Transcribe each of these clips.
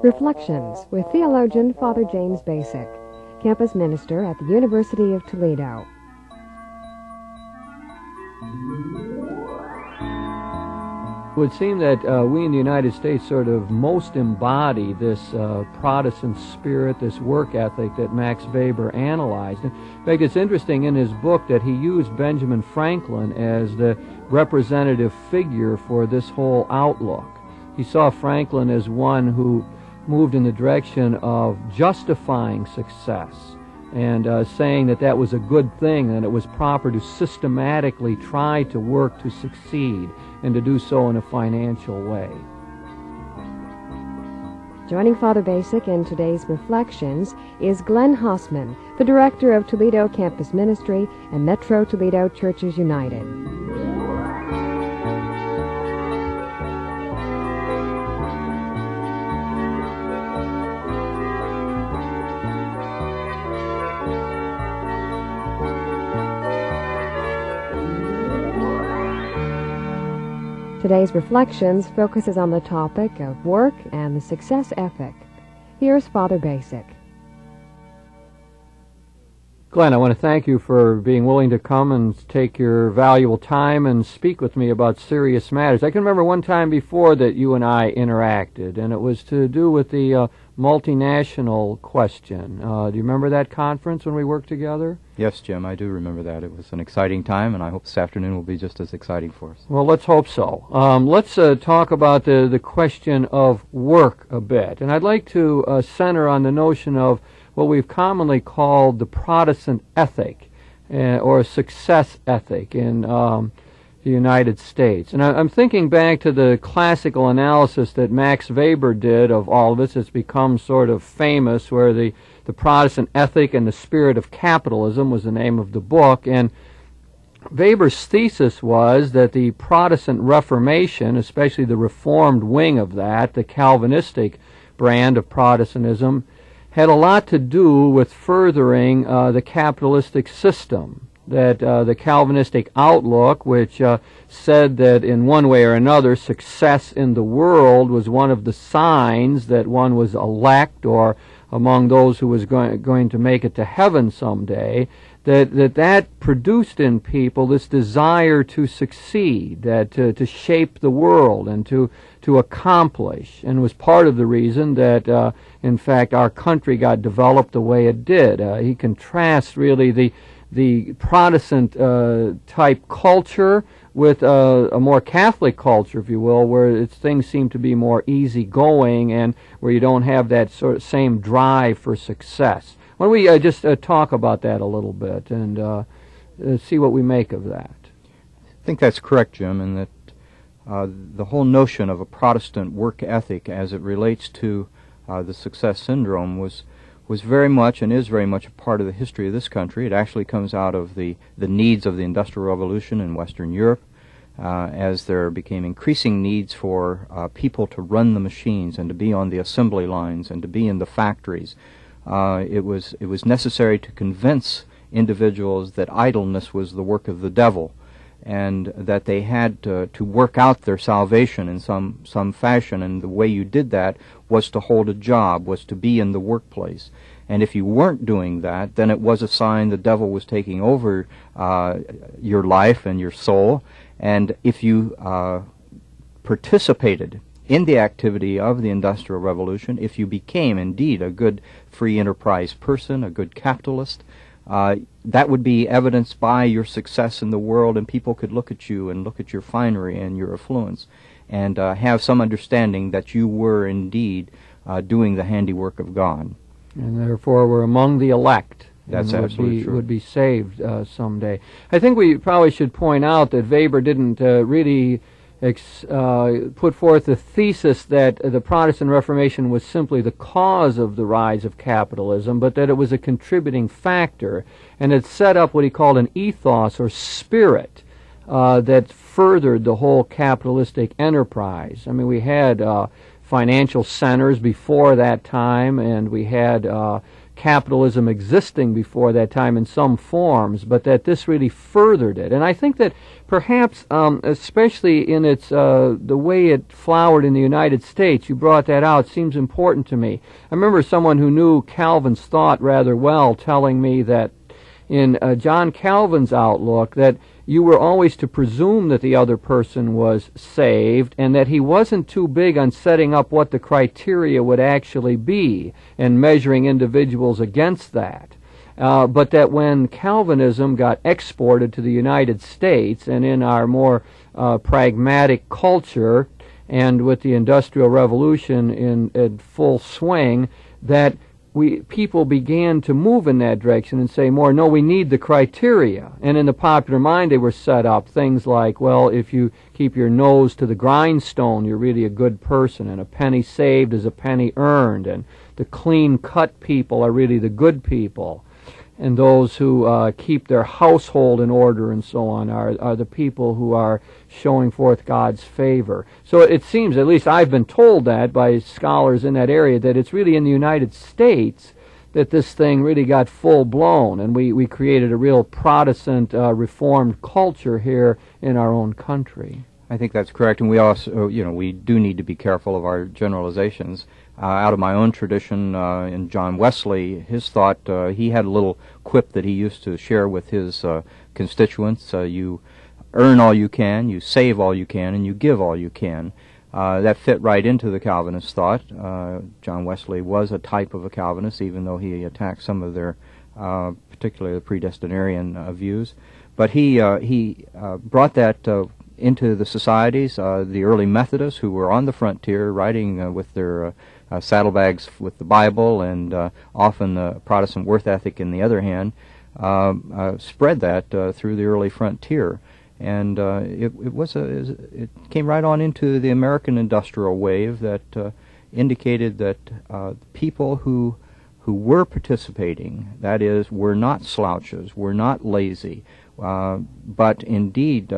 Reflections with theologian Father James Bacik, campus minister at the University of Toledo. It would seem that we in the United States sort of most embody this Protestant spirit, this work ethic that Max Weber analyzed. In fact, it's interesting in his book that he used Benjamin Franklin as the representative figure for this whole outlook. He saw Franklin as one who moved in the direction of justifying success and saying that that was a good thing and it was proper to systematically try to work to succeed and to do so in a financial way. Joining Father Bacik in today's Reflections is Glenn Hossman, the director of Toledo Campus Ministry and Metro Toledo Churches United. Today's Reflections focuses on the topic of work and the success ethic. Here's Father Bacik. Glenn, I want to thank you for being willing to come and take your valuable time and speak with me about serious matters. I can remember one time before that you and I interacted, and it was to do with the multinational question. Do you remember that conference when we worked together? Yes, Jim, I do remember that. It was an exciting time, and I hope this afternoon will be just as exciting for us. Well, let's hope so. Let's talk about the question of work a bit. And I'd like to center on the notion of what we've commonly called the Protestant ethic, or success ethic in the United States. And I'm thinking back to the classical analysis that Max Weber did of all of this. It's become sort of famous, where the Protestant ethic and the spirit of capitalism was the name of the book. And Weber's thesis was that the Protestant Reformation, especially the Reformed wing of that, the Calvinistic brand of Protestantism, had a lot to do with furthering the capitalistic system. That the Calvinistic outlook, which said that in one way or another success in the world was one of the signs that one was elect or among those who was going to make it to heaven someday, that produced in people this desire to succeed, that to shape the world and to accomplish, and was part of the reason that in fact our country got developed the way it did. He contrasts really the Protestant type culture with a more Catholic culture, if you will, where things seem to be more easygoing and where you don't have that sort of same drive for success. Why don't we just talk about that a little bit and see what we make of that? I think that's correct, Jim, and that the whole notion of a Protestant work ethic as it relates to the success syndrome was very much and is very much a part of the history of this country. It actually comes out of the needs of the Industrial Revolution in Western Europe, as there became increasing needs for people to run the machines and to be on the assembly lines and to be in the factories. It was necessary to convince individuals that idleness was the work of the devil, and that they had to work out their salvation in some fashion, and the way you did that was to hold a job, was to be in the workplace. And if you weren't doing that, then it was a sign the devil was taking over your life and your soul. And if you participated in the activity of the Industrial Revolution, if you became indeed a good free enterprise person, a good capitalist, that would be evidenced by your success in the world, and people could look at you and look at your finery and your affluence and have some understanding that you were indeed doing the handiwork of God. And therefore were among the elect. That's absolutely true. Would be saved someday. I think we probably should point out that Weber didn't really put forth the thesis that the Protestant Reformation was simply the cause of the rise of capitalism, but that it was a contributing factor, and it set up what he called an ethos or spirit that furthered the whole capitalistic enterprise. I mean, we had financial centers before that time, and we had capitalism existing before that time in some forms, but that this really furthered it. And I think that perhaps, especially in its the way it flowered in the United States, you brought that out, seems important to me. I remember someone who knew Calvin's thought rather well telling me that in John Calvin's outlook, that you were always to presume that the other person was saved, and that he wasn't too big on setting up what the criteria would actually be and measuring individuals against that. But that when Calvinism got exported to the United States, and in our more pragmatic culture, and with the Industrial Revolution in full swing, that people began to move in that direction and say more, no, we need the criteria. And in the popular mind, they were set up things like, well, if you keep your nose to the grindstone, you're really a good person, and a penny saved is a penny earned, and the clean-cut people are really the good people, and those who keep their household in order and so on are the people who are showing forth God's favor. So it seems, at least I've been told that by scholars in that area, that it's really in the United States that this thing really got full-blown, and we created a real Protestant Reformed culture here in our own country. I think that's correct, and we also, we do need to be careful of our generalizations. Out of my own tradition, in John Wesley, his thought, he had a little quip that he used to share with his constituents. You earn all you can, you save all you can, and you give all you can. That fit right into the Calvinist thought. John Wesley was a type of a Calvinist, even though he attacked some of their, particularly the predestinarian views. But he brought that into the societies. The early Methodists, who were on the frontier, riding with their saddlebags with the Bible, and often the Protestant worth ethic in the other hand, spread that through the early frontier. And it came right on into the American industrial wave that indicated that people who were participating, that is, were not slouches, were not lazy, but indeed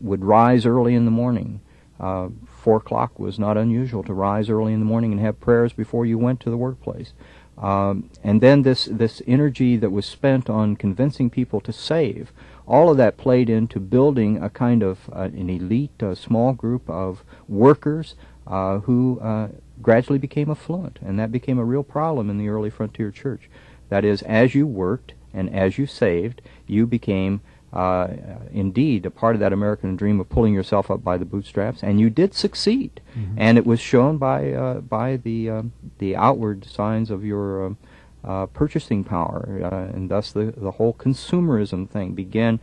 would rise early in the morning. 4 o'clock was not unusual to rise early in the morning and have prayers before you went to the workplace. And then this energy that was spent on convincing people to save, all of that played into building a kind of an elite, small group of workers who gradually became affluent, and that became a real problem in the early frontier church. That is, as you worked and as you saved, you became indeed a part of that American dream of pulling yourself up by the bootstraps, and you did succeed. Mm-hmm. And it was shown by the outward signs of your purchasing power, and thus the whole consumerism thing began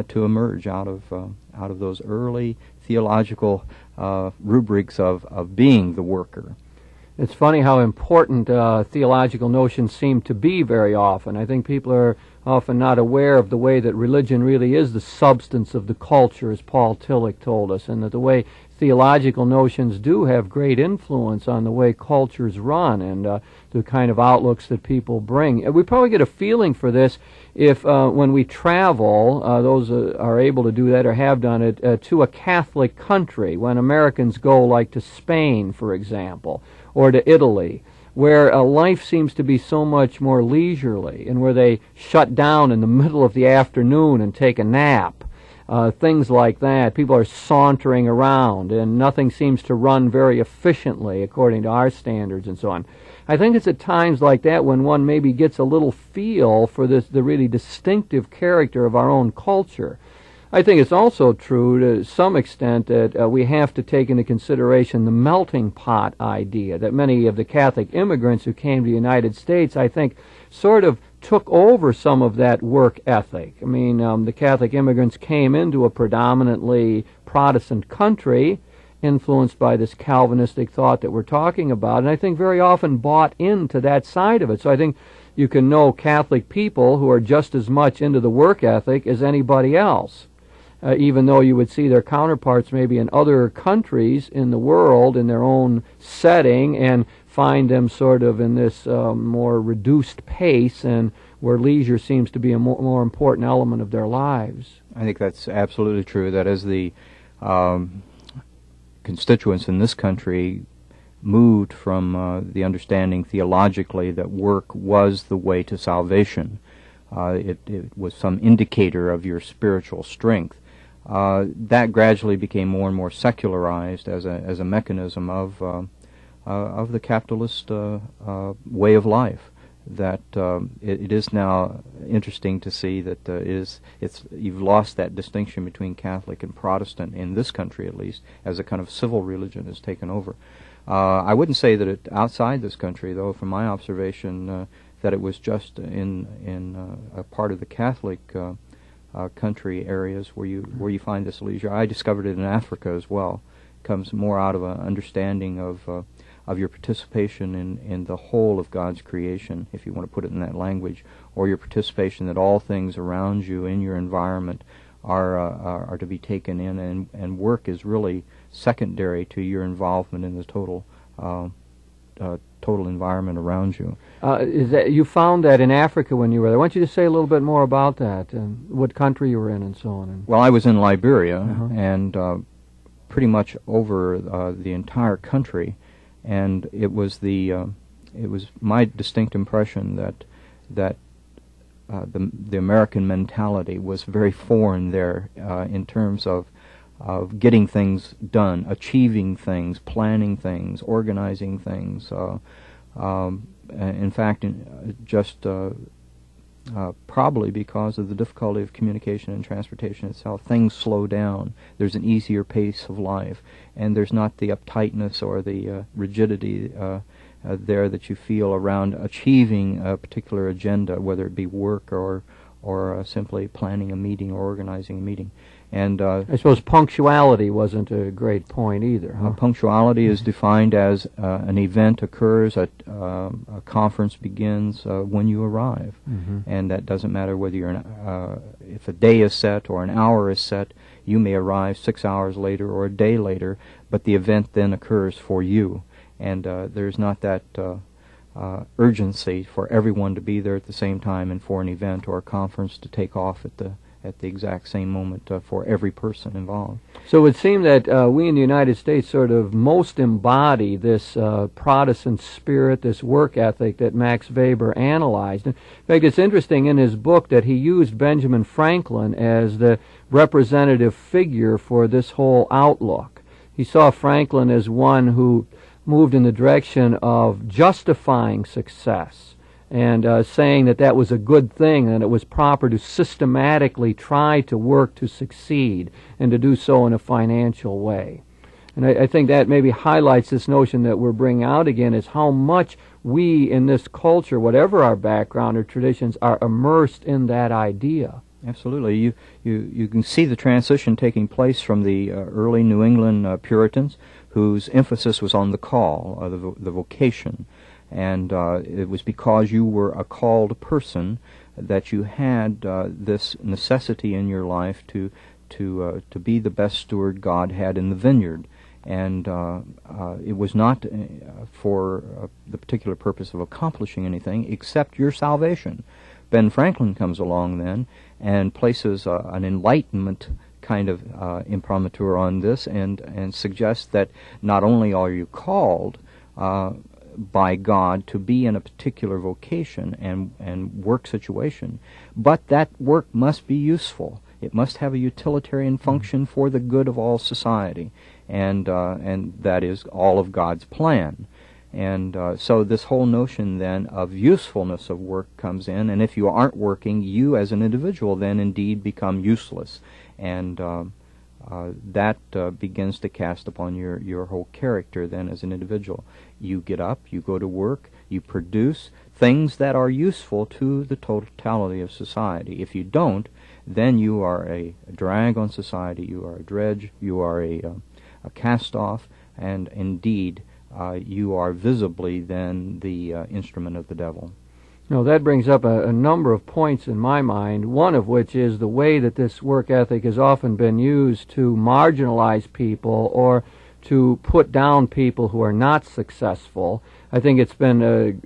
to emerge out of those early theological rubrics of being the worker. It's funny how important theological notions seem to be very often. I think people are often not aware of the way that religion really is the substance of the culture, as Paul Tillich told us, and that the way theological notions do have great influence on the way cultures run and the kind of outlooks that people bring. And we probably get a feeling for this if when we travel, those are able to do that or have done it, to a Catholic country, when Americans go like to Spain, for example, or to Italy, where life seems to be so much more leisurely, and where they shut down in the middle of the afternoon and take a nap. Things like that. People are sauntering around, and nothing seems to run very efficiently according to our standards and so on. I think it's at times like that when one maybe gets a little feel for the really distinctive character of our own culture. I think it's also true to some extent that we have to take into consideration the melting pot idea, that many of the Catholic immigrants who came to the United States, I think, sort of took over some of that work ethic. I mean, the Catholic immigrants came into a predominantly Protestant country, influenced by this Calvinistic thought that we're talking about, and I think very often bought into that side of it. So I think you can know Catholic people who are just as much into the work ethic as anybody else. Even though you would see their counterparts maybe in other countries in the world in their own setting and find them sort of in this more reduced pace, and where leisure seems to be a more important element of their lives. I think that's absolutely true. That as the constituents in this country moved from the understanding theologically that work was the way to salvation. It was some indicator of your spiritual strength. That gradually became more and more secularized as a mechanism of the capitalist way of life. That it is now interesting to see that you've lost that distinction between Catholic and Protestant in this country, at least, as a kind of civil religion has taken over. I wouldn't say that outside this country, though, from my observation, that it was just in a part of the Catholic country areas where you find this leisure. I discovered it in Africa as well. It comes more out of an understanding of your participation in the whole of God's creation, if you want to put it in that language, or your participation that all things around you in your environment are to be taken in, and work is really secondary to your involvement in the total environment around you. You found that in Africa when you were there. Why don't you just say a little bit more about that, and what country you were in, and so on? Well, I was in Liberia, and pretty much over the entire country, and it was my distinct impression that the American mentality was very foreign there in terms of getting things done, achieving things, planning things, organizing things. In fact, probably because of the difficulty of communication and transportation itself, things slow down. There's an easier pace of life, and there's not the uptightness or the rigidity there that you feel around achieving a particular agenda, whether it be work or simply planning a meeting or organizing a meeting. And I suppose punctuality wasn't a great point either. Huh? Punctuality is defined as an event occurs, a conference begins when you arrive, and that doesn't matter whether you're if a day is set or an hour is set. You may arrive 6 hours later or a day later, but the event then occurs for you, and there's not that urgency for everyone to be there at the same time and for an event or a conference to take off at the exact same moment for every person involved. So it would seem that we in the United States sort of most embody this Protestant spirit, this work ethic that Max Weber analyzed. In fact, it's interesting in his book that he used Benjamin Franklin as the representative figure for this whole outlook. He saw Franklin as one who moved in the direction of justifying success, and saying that was a good thing, and it was proper to systematically try to work to succeed, and to do so in a financial way. And I think that maybe highlights this notion that we're bringing out again, is how much we in this culture, whatever our background or traditions, are immersed in that idea. Absolutely. You can see the transition taking place from the early New England Puritans, whose emphasis was on the call, the vocation. And it was because you were a called person that you had this necessity in your life to be the best steward God had in the vineyard. And it was not for the particular purpose of accomplishing anything except your salvation. Ben Franklin comes along then and places an enlightenment kind of imprimatur on this, and suggests that not only are you called by God to be in a particular vocation and work situation, but that work must be useful. It must have a utilitarian function for the good of all society, and that is all of God's plan. And so this whole notion then of usefulness of work comes in, and if you aren't working, you as an individual then indeed become useless, and that begins to cast upon your whole character then as an individual. You get up, you go to work, you produce things that are useful to the totality of society. If you don't, then you are a drag on society, you are a dredge, you are a cast-off, and indeed you are visibly then the instrument of the devil. No, that brings up a number of points in my mind, one of which is the way that this work ethic has often been used to marginalize people or to put down people who are not successful. I think it's been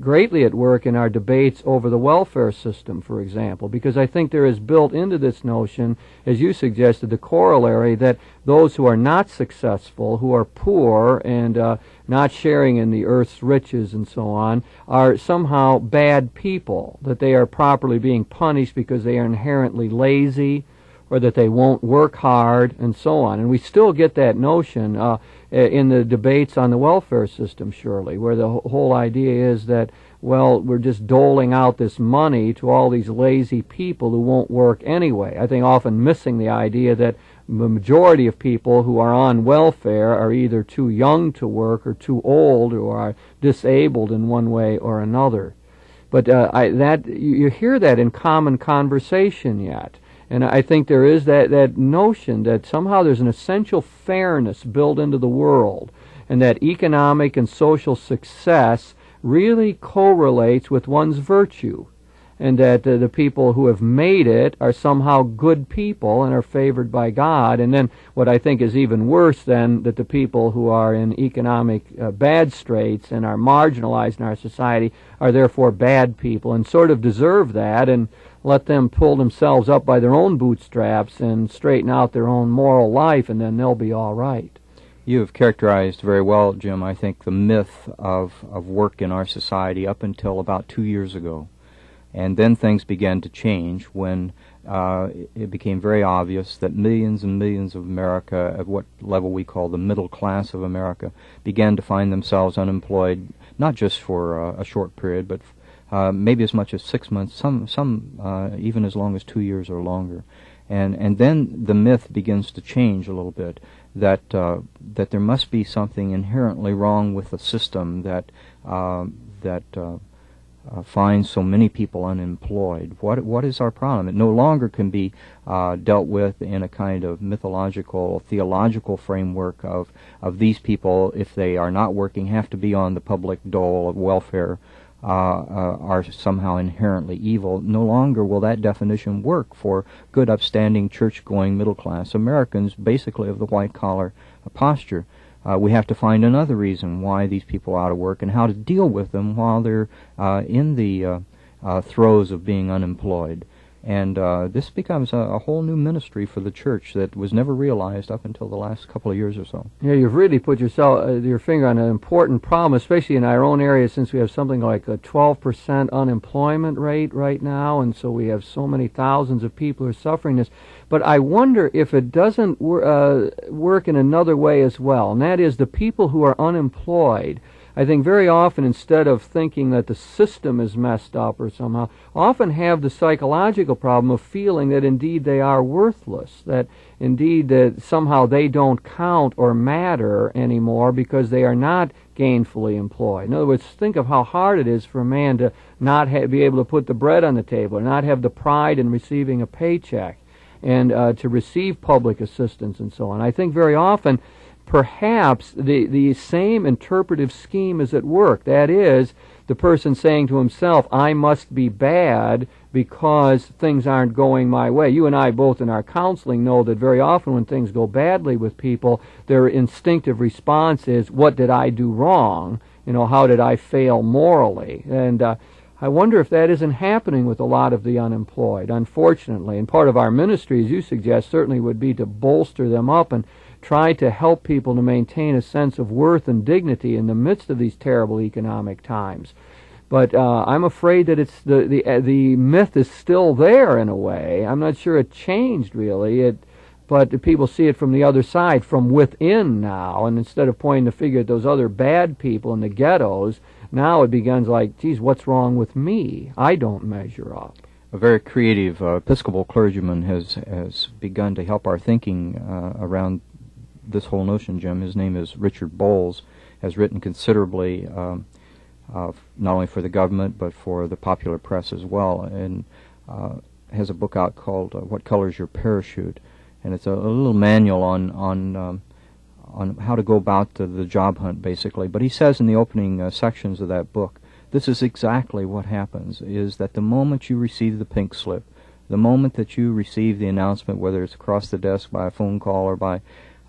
greatly at work in our debates over the welfare system, for example, because I think there is built into this notion, as you suggested, the corollary that those who are not successful, who are poor and not sharing in the earth's riches and so on, are somehow bad people, that they are properly being punished because they are inherently lazy, or that they won't work hard, and so on. And we still get that notion in the debates on the welfare system, surely, where the whole idea is that, well, we're just doling out this money to all these lazy people who won't work anyway. I think often missing the idea that the majority of people who are on welfare are either too young to work or too old or are disabled in one way or another. But you hear that in common conversation yet. And I think there is that notion that somehow there's an essential fairness built into the world, and that economic and social success really correlates with one's virtue, and that the people who have made it are somehow good people and are favored by God. And then what I think is even worse than that the people who are in economic bad straits and are marginalized in our society are therefore bad people and sort of deserve that, and let them pull themselves up by their own bootstraps and straighten out their own moral life, and then they'll be all right. You have characterized very well, Jim, I think, the myth of work in our society up until about 2 years ago. And then things began to change when it became very obvious that millions and millions of America, at what level we call the middle class of America, began to find themselves unemployed, not just for a short period, but maybe as much as 6 months, some even as long as 2 years or longer. And then the myth begins to change a little bit, that there must be something inherently wrong with the system that finds so many people unemployed. What is our problem? It no longer can be dealt with in a kind of mythological, theological framework of these people, if they are not working, have to be on the public dole of welfare, are somehow inherently evil. No longer will that definition work for good, upstanding, church-going, middle-class Americans, basically of the white-collar posture. We have to find another reason why these people are out of work and how to deal with them while they're in the throes of being unemployed. And this becomes a whole new ministry for the church that was never realized up until the last couple of years or so. Yeah, you've really put your finger on an important problem, especially in our own area, since we have something like a 12% unemployment rate right now, and so we have so many thousands of people who are suffering this. But I wonder if it doesn't work in another way as well, and that is the people who are unemployed. I think very often, instead of thinking that the system is messed up or somehow, often have the psychological problem of feeling that indeed they are worthless, that indeed that somehow they don't count or matter anymore because they are not gainfully employed. In other words, think of how hard it is for a man to not be able to put the bread on the table, or not have the pride in receiving a paycheck, and to receive public assistance and so on. I think very often perhaps the same interpretive scheme is at work. That is, the person saying to himself, I must be bad because things aren't going my way. You and I both in our counseling know that very often when things go badly with people, their instinctive response is, what did I do wrong? How did I fail morally? And I wonder if that isn't happening with a lot of the unemployed, unfortunately. And part of our ministry, as you suggest, certainly would be to bolster them up and try to help people to maintain a sense of worth and dignity in the midst of these terrible economic times. But I'm afraid that it's the myth is still there in a way. I'm not sure it changed really. But people see it from the other side, from within now. And instead of pointing the finger at those other bad people in the ghettos, now it begins like, geez, what's wrong with me? I don't measure up. A very creative Episcopal clergyman has begun to help our thinking around this whole notion, Jim. His name is Richard Bowles, has written considerably not only for the government but for the popular press as well, and has a book out called What Color's Your Parachute? And it's a little manual on how to go about the job hunt, basically. But he says in the opening sections of that book, this is exactly what happens, is that the moment you receive the pink slip, the moment that you receive the announcement, whether it's across the desk by a phone call or by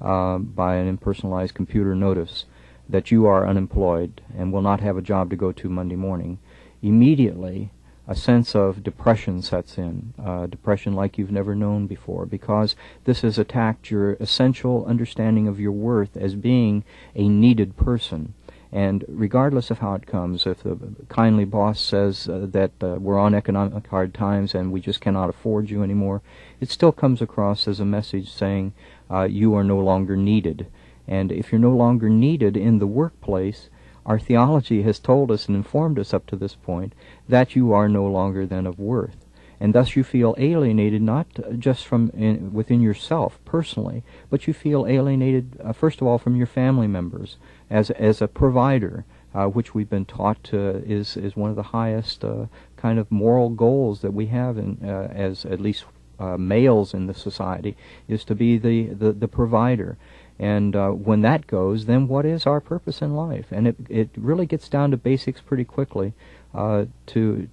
by an impersonalized computer notice that you are unemployed and will not have a job to go to Monday morning, immediately a sense of depression sets in, depression like you've never known before, because this has attacked your essential understanding of your worth as being a needed person. And regardless of how it comes, if the kindly boss says that we're on economic hard times and we just cannot afford you anymore, it still comes across as a message saying you are no longer needed. And if you're no longer needed in the workplace, our theology has told us and informed us up to this point that you are no longer then of worth. And thus you feel alienated not just from within yourself personally, but you feel alienated first of all from your family members as a provider, which we've been taught is one of the highest kind of moral goals that we have as at least males in the society, is to be the provider. And when that goes, then what is our purpose in life? And it really gets down to basics pretty quickly, to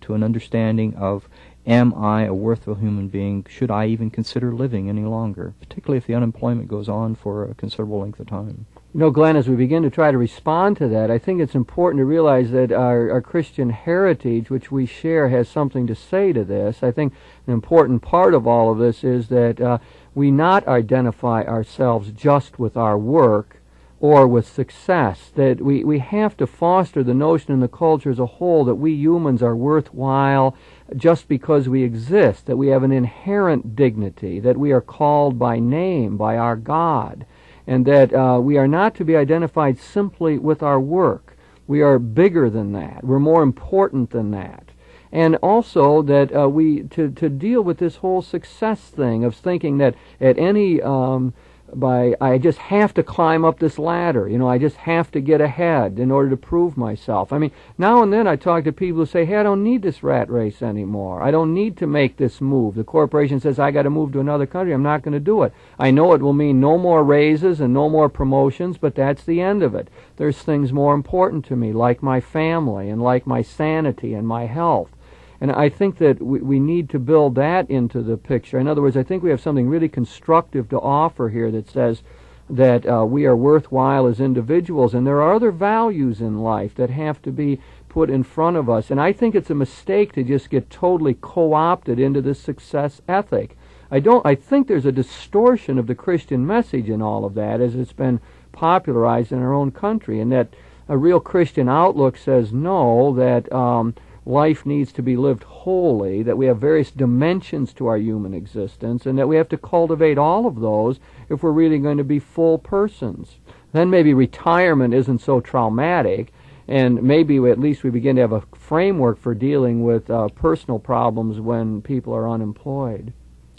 an understanding of, am I a worthwhile human being? Should I even consider living any longer, particularly if the unemployment goes on for a considerable length of time? You know, Glenn, as we begin to try to respond to that, I think it's important to realize that our Christian heritage, which we share, has something to say to this. I think an important part of all of this is that we not identify ourselves just with our work or with success, that we have to foster the notion in the culture as a whole that we humans are worthwhile just because we exist, that we have an inherent dignity, that we are called by name by our God, and that we are not to be identified simply with our work. We are bigger than that. We're more important than that. And also that to deal with this whole success thing of thinking that at any I just have to climb up this ladder, I just have to get ahead in order to prove myself. I mean, now and then I talk to people who say, hey, I don't need this rat race anymore. I don't need to make this move. The corporation says I got to move to another country. I'm not going to do it. I know it will mean no more raises and no more promotions, but that's the end of it. There's things more important to me, like my family and like my sanity and my health. And I think that we need to build that into the picture. In other words, I think we have something really constructive to offer here that says that we are worthwhile as individuals, and there are other values in life that have to be put in front of us. And I think it's a mistake to just get totally co-opted into this success ethic. I think there's a distortion of the Christian message in all of that as it's been popularized in our own country, and that a real Christian outlook says no, that life needs to be lived wholly, that we have various dimensions to our human existence, and that we have to cultivate all of those if we're really going to be full persons. Then maybe retirement isn't so traumatic, and maybe at least we begin to have a framework for dealing with personal problems when people are unemployed.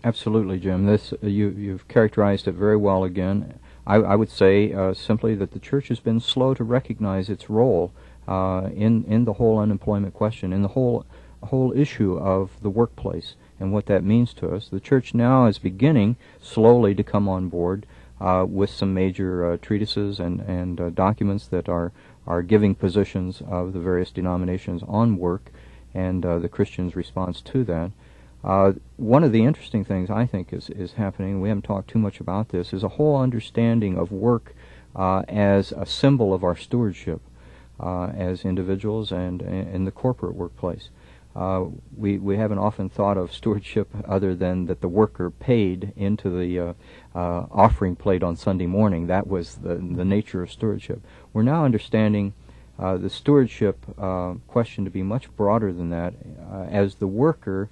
Absolutely, Jim. You've characterized it very well again. I would say simply that the Church has been slow to recognize its role in the whole unemployment question, in the whole issue of the workplace and what that means to us. The Church now is beginning slowly to come on board with some major treatises and documents that are giving positions of the various denominations on work and the Christians' response to that. One of the interesting things I think is happening, we haven't talked too much about this, is a whole understanding of work as a symbol of our stewardship as individuals and in the corporate workplace. We haven't often thought of stewardship other than that the worker paid into the offering plate on Sunday morning. That was the nature of stewardship. We're now understanding the stewardship question to be much broader than that, as the worker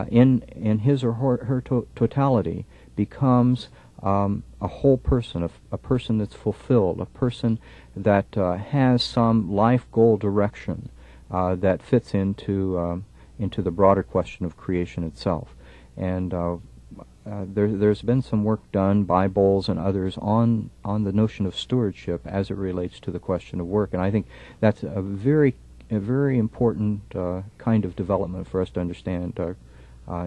in his or her totality becomes a whole person, a person that's fulfilled, a person that has some life goal direction that fits into the broader question of creation itself. And there's been some work done by Bowles and others on the notion of stewardship as it relates to the question of work, and I think that's a very important kind of development for us to understand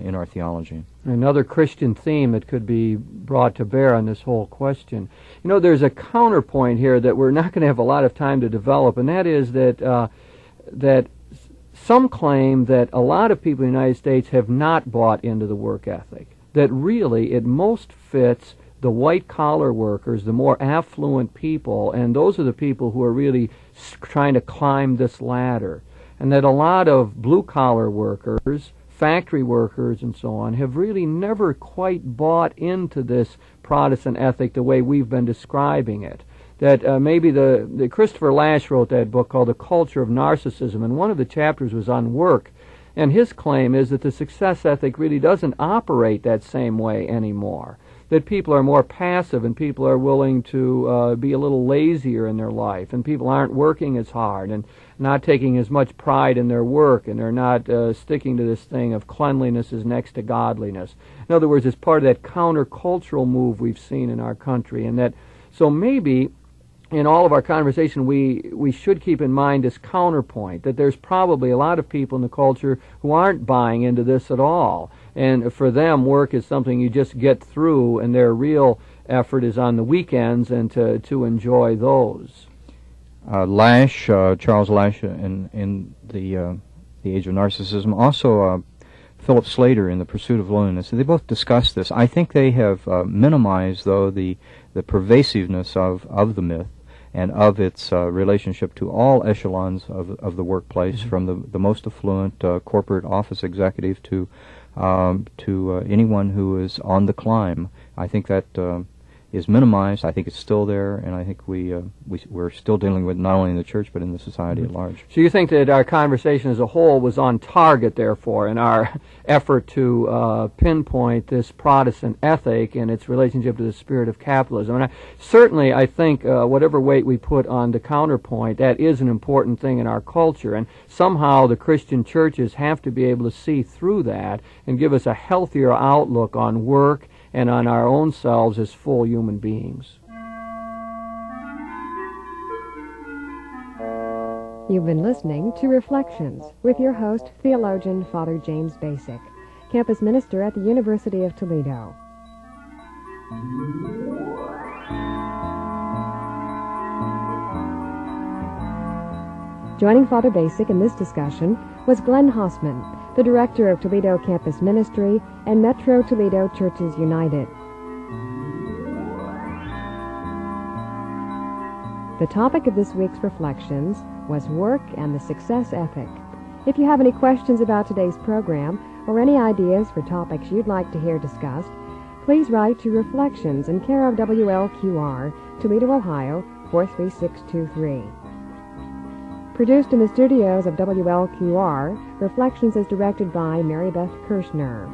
in our theology. Another Christian theme that could be brought to bear on this whole question. There's a counterpoint here that we're not going to have a lot of time to develop, and that is that some claim that a lot of people in the United States have not bought into the work ethic, that really it most fits the white-collar workers, the more affluent people, and those are the people who are really trying to climb this ladder. And that a lot of blue-collar workers, factory workers, and so on, have really never quite bought into this Protestant ethic the way we've been describing it. That maybe the Christopher Lasch wrote that book called The Culture of Narcissism, and one of the chapters was on work. And his claim is that the success ethic really doesn't operate that same way anymore. That people are more passive and people are willing to be a little lazier in their life, and people aren't working as hard and not taking as much pride in their work, and they're not sticking to this thing of cleanliness is next to godliness. In other words, it's part of that countercultural move we've seen in our country, and that so maybe in all of our conversation, we should keep in mind this counterpoint, that there's probably a lot of people in the culture who aren't buying into this at all. And for them, work is something you just get through, and their real effort is on the weekends and to enjoy those. Lasch, Charles Lasch, in the Age of Narcissism, also Philip Slater in The Pursuit of Loneliness. They both discuss this. I think they have minimized, though, the pervasiveness of the myth and of its relationship to all echelons of the workplace, mm-hmm. from the most affluent corporate office executive to anyone who is on the climb. I think that is minimized. I think it's still there, and I think we're still dealing with not only in the church but in the society mm-hmm. at large. So you think that our conversation as a whole was on target, therefore, in our effort to pinpoint this Protestant ethic and its relationship to the spirit of capitalism. And I think whatever weight we put on the counterpoint, that is an important thing in our culture, and somehow the Christian churches have to be able to see through that and give us a healthier outlook on work and on our own selves as full human beings. You've been listening to Reflections with your host, theologian Father James Bacik, campus minister at the University of Toledo. Joining Father Bacik in this discussion was Glenn Hossman, the director of Toledo Campus Ministry and Metro Toledo Churches United. The topic of this week's Reflections was work and the success ethic. If you have any questions about today's program or any ideas for topics you'd like to hear discussed, please write to Reflections in care of WLQR, Toledo, Ohio, 43623. Produced in the studios of WLQR, Reflections is directed by Mary Beth Kirchner.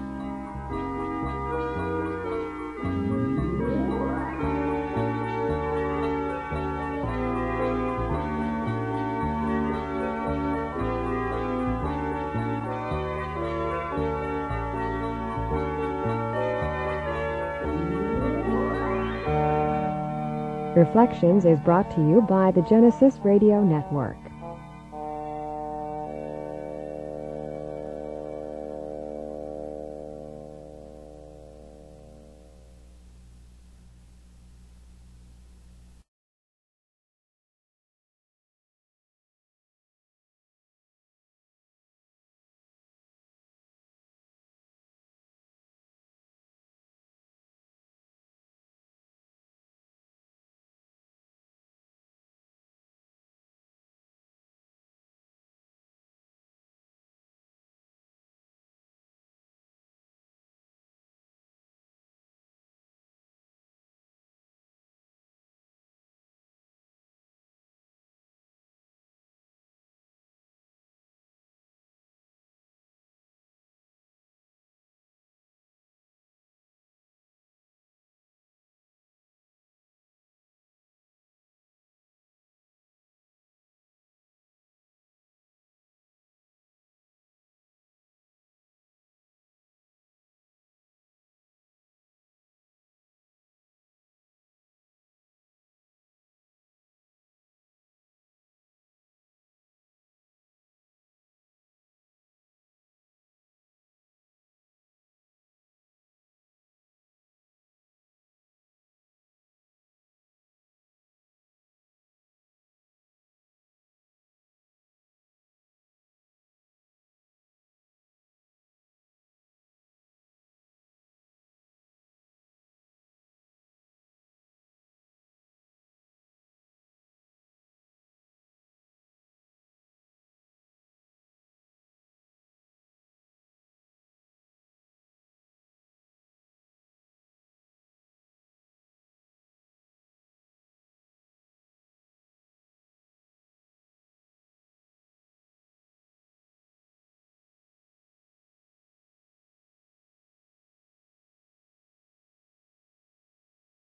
Reflections is brought to you by the Genesis Radio Network.